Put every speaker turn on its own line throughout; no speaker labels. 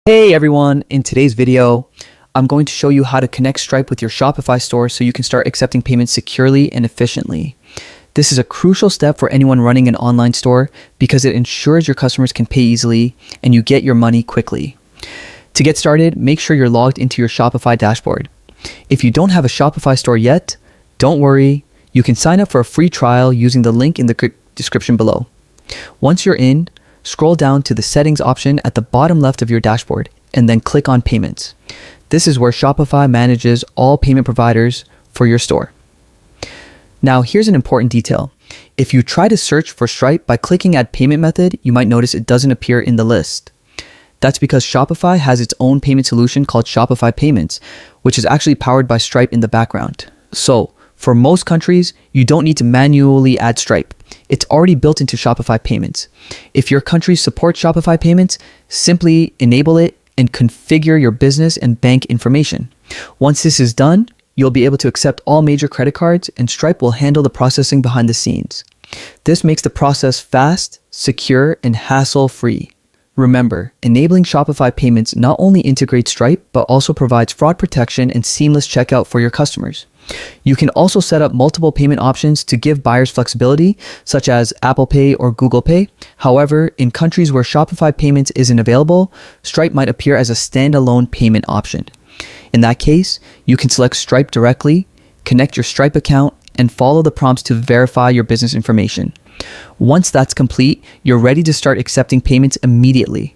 Hey everyone, in today's video, I'm going to show you how to connect Stripe with your Shopify store so you can start accepting payments securely and efficiently. This is a crucial step for anyone running an online store because it ensures your customers can pay easily and you get your money quickly. To get started, make sure you're logged into your Shopify dashboard. If you don't have a Shopify store yet, don't worry, you can sign up for a free trial using the link in the description below. Once you're in, scroll down to the settings option at the bottom left of your dashboard and then click on payments. This is where Shopify manages all payment providers for your store. Now here's an important detail. If you try to search for Stripe by clicking add payment method, you might notice it doesn't appear in the list. That's because Shopify has its own payment solution called Shopify Payments, which is actually powered by Stripe in the background. So for most countries, you don't need to manually add Stripe. It's already built into Shopify Payments. If your country supports Shopify Payments, simply enable it and configure your business and bank information. Once this is done, you'll be able to accept all major credit cards and Stripe will handle the processing behind the scenes. This makes the process fast, secure, and hassle-free. Remember, enabling Shopify Payments not only integrates Stripe, but also provides fraud protection and seamless checkout for your customers. You can also set up multiple payment options to give buyers flexibility, such as Apple Pay or Google Pay. However, in countries where Shopify Payments isn't available, Stripe might appear as a standalone payment option. In that case, you can select Stripe directly, connect your Stripe account, and follow the prompts to verify your business information. Once that's complete, you're ready to start accepting payments immediately.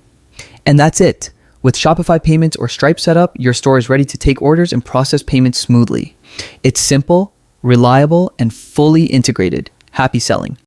And that's it. With Shopify Payments or Stripe setup, your store is ready to take orders and process payments smoothly. It's simple, reliable, and fully integrated. Happy selling.